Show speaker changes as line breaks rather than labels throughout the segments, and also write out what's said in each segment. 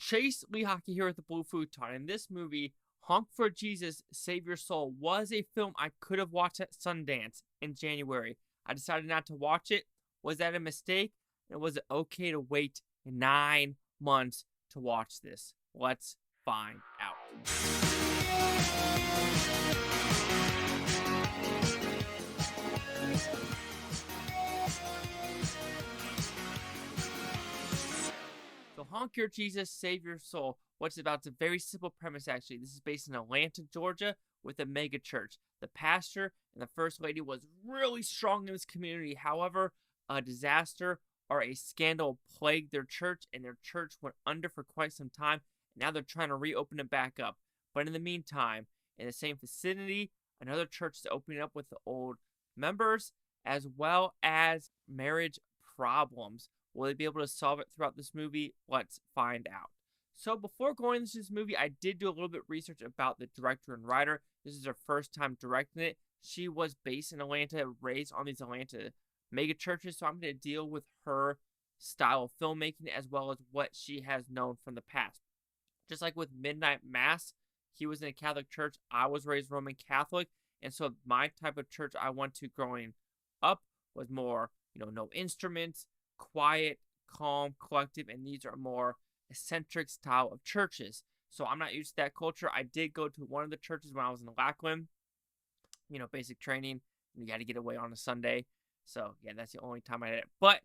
Chase Lee Hockey here with the Blue Futon. In this movie, Honk for Jesus, Save Your Soul was a film I could have watched at Sundance in January. I decided not to watch it. Was that a mistake? And was it okay to wait 9 months to watch this? Let's find out. So Honk Your Jesus, Save Your Soul. What's about? It's a very simple premise, actually. This is based in Atlanta, Georgia, with a mega church. The pastor and the first lady was really strong in this community. However, a disaster or a scandal plagued their church, and their church went under for quite some time. Now they're trying to reopen it back up. But in the meantime, in the same vicinity, another church is opening up with the old members, as well as marriage problems. Will they be able to solve it throughout this movie? Let's find out. So before going into this movie, I did do a little bit of research about the director and writer. This is her first time directing it. She was based in Atlanta, raised on these Atlanta mega churches, so I'm going to deal with her style of filmmaking as well as what she has known from the past. Just like with Midnight Mass, he was in a Catholic church. I was raised Roman Catholic, and so my type of church I went to growing up was more, no instruments, quiet, calm, collective, and these are more eccentric style of churches. So I'm not used to that culture. I did go to one of the churches when I was in Lackland, basic training. You got to get away on a Sunday. So yeah, that's the only time I did it. But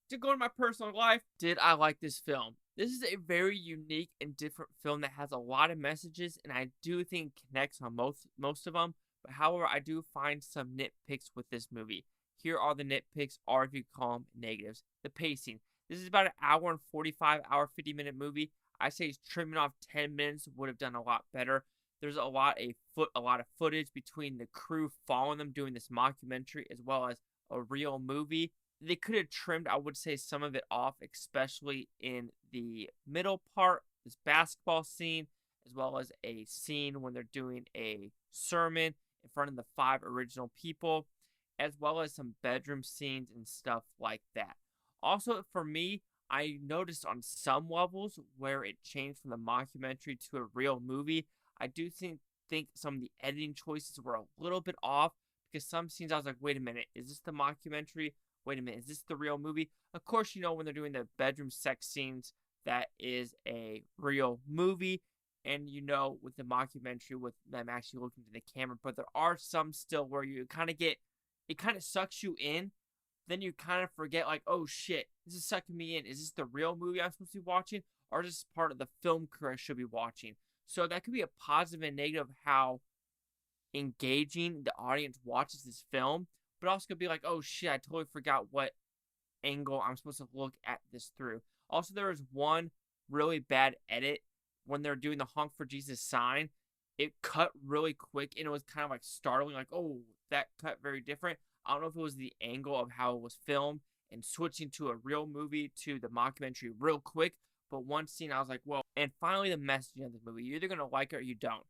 to go to my personal life, did I like this film? This is a very unique and different film that has a lot of messages, and I do think connects on most of them. But however, I do find some nitpicks with this movie. Here are the nitpicks, or if you call them negatives. The pacing. This is about an hour and 45, 50-minute movie. I say trimming off 10 minutes would have done a lot better. There's a lot of footage between the crew following them doing this mockumentary as well as a real movie. They could have trimmed, I would say, some of it off, especially in the middle part, this basketball scene, as well as a scene when they're doing a sermon in front of the 5 original people, as well as some bedroom scenes and stuff like that. Also, for me, I noticed on some levels where it changed from the mockumentary to a real movie. I do think some of the editing choices were a little bit off, because some scenes I was like, wait a minute, is this the mockumentary? Wait a minute, is this the real movie? Of course, when they're doing the bedroom sex scenes, that is a real movie. And with the mockumentary, with them actually looking to the camera. But there are some still where you kind of it kind of sucks you in. Then you kind of forget, like, oh shit, this is sucking me in. Is this the real movie I'm supposed to be watching? Or is this part of the film crew I should be watching? So that could be a positive and negative of how engaging the audience watches this film. But also could be like, oh shit, I totally forgot what angle I'm supposed to look at this through. Also, there was one really bad edit when they're doing the Honk for Jesus sign. It cut really quick, and it was kind of like startling, like, oh, that cut very different. I don't know if it was the angle of how it was filmed and switching to a real movie to the mockumentary real quick. But one scene, I was like, whoa. And finally, the messaging of the movie. You're either going to like it or you don't.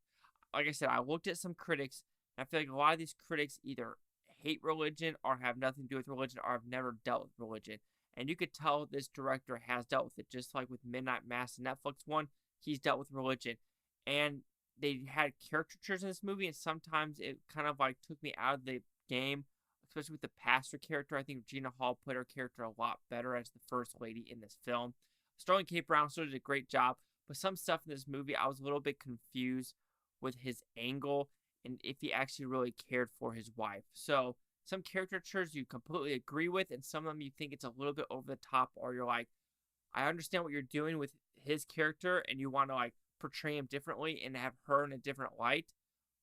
Like I said, I looked at some critics, and I feel like a lot of these critics either hate religion or have nothing to do with religion or have never dealt with religion. And you could tell this director has dealt with it, just like with Midnight Mass, the Netflix one. He's dealt with religion. And they had caricatures in this movie, and sometimes it kind of like took me out of the game, especially with the pastor character. I think Regina played her character a lot better as the first lady in this film. Sterling K. Brown still did a great job, but some stuff in this movie, I was a little bit confused with his angle and if he actually really cared for his wife. So some caricatures you completely agree with, and some of them you think it's a little bit over the top, or you're like, I understand what you're doing with his character, and you want to like portray him differently and have her in a different light.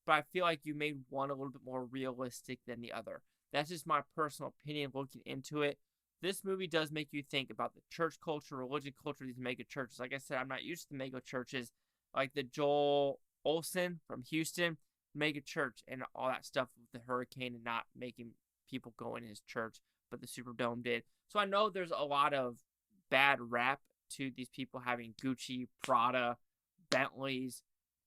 But I feel like you made one a little bit more realistic than the other. That's just my personal opinion looking into it. This movie does make you think about the church culture, religion culture, these mega churches. Like I said, I'm not used to the mega churches, like the Joel Olsen from Houston mega church and all that stuff with the hurricane and not making people go in his church, but the Superdome did. So I know there's a lot of bad rap to these people having Gucci, Prada, Bentleys,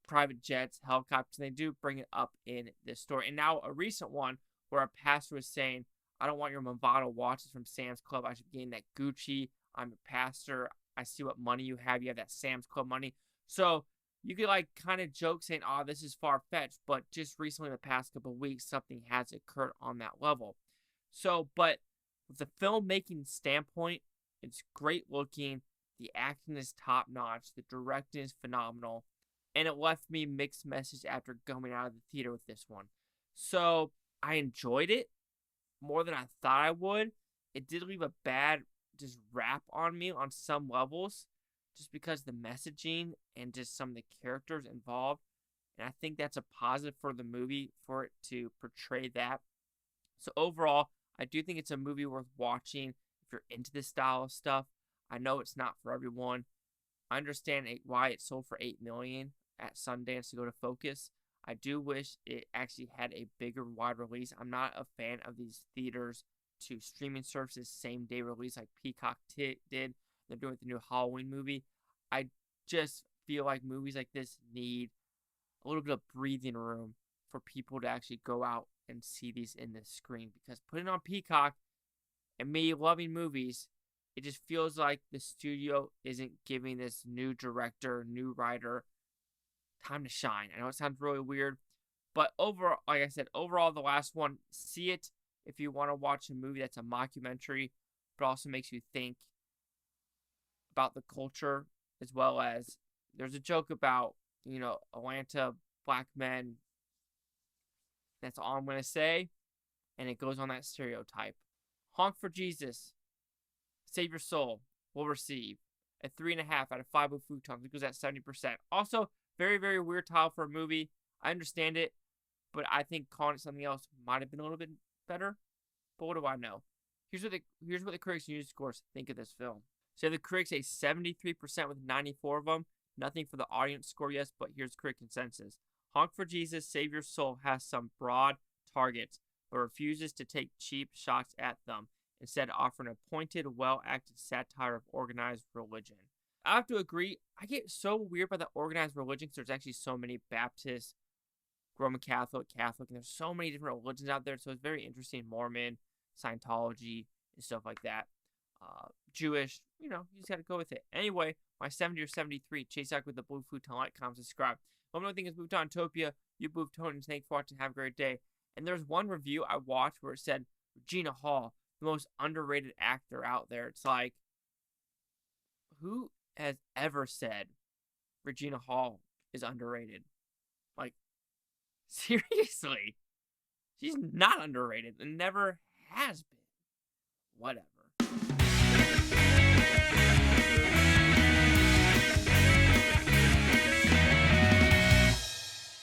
private jets, helicopters. And they do bring it up in this story. And now a recent one where a pastor was saying, I don't want your Movado watches from Sam's Club. I should be getting that Gucci. I'm a pastor. I see what money you have. You have that Sam's Club money. So you could like kind of joke saying, oh, this is far-fetched. But just recently, in the past couple of weeks, something has occurred on that level. So, but with the filmmaking standpoint, it's great looking. The acting is top-notch. The directing is phenomenal. And it left me mixed message after going out of the theater with this one. So I enjoyed it more than I thought I would. It did leave a bad just rap on me on some levels, just because the messaging and just some of the characters involved. And I think that's a positive for the movie, for it to portray that. So overall, I do think it's a movie worth watching if you're into this style of stuff. I know it's not for everyone. I understand why it sold for $8 million at Sundance to go to Focus. I do wish it actually had a bigger, wide release. I'm not a fan of these theaters to streaming services same day release like Peacock did. They're doing the new Halloween movie. I just feel like movies like this need a little bit of breathing room for people to actually go out and see these in the screen, because putting on Peacock and me loving movies, it just feels like the studio isn't giving this new director, new writer time to shine. I know it sounds really weird, but overall, like I said, overall, the last one, see it if you want to watch a movie that's a mockumentary, but also makes you think about the culture, as well as there's a joke about, Atlanta black men. That's all I'm going to say, and it goes on that stereotype. Honk for Jesus, Save Your Soul will receive a 3.5 out of 5 with Futon. It goes at 70%. Also, very, very weird title for a movie. I understand it, but I think calling it something else might have been a little bit better. But what do I know? Here's what the critics and user scores think of this film. So the critics say 73% with 94 of them. Nothing for the audience score, yes, but here's critic consensus. Honk for Jesus, Save Your Soul has some broad targets, but refuses to take cheap shots at them, instead offering a pointed, well-acted satire of organized religion. I have to agree, I get so weird by the organized religion because there's actually so many Baptist, Roman Catholic, and there's so many different religions out there, so it's very interesting. Mormon, Scientology, and stuff like that. Jewish, you just gotta go with it. Anyway, my 70 or 73, chase out with the blue Futon, like, comment, subscribe. One more thing is Butantopia. You Butonians, thanks for watching. Have a great day. And there's one review I watched where it said Regina Hall, the most underrated actor out there. It's like, who has ever said Regina Hall is underrated? Like, seriously, she's not underrated and never has been. Whatever.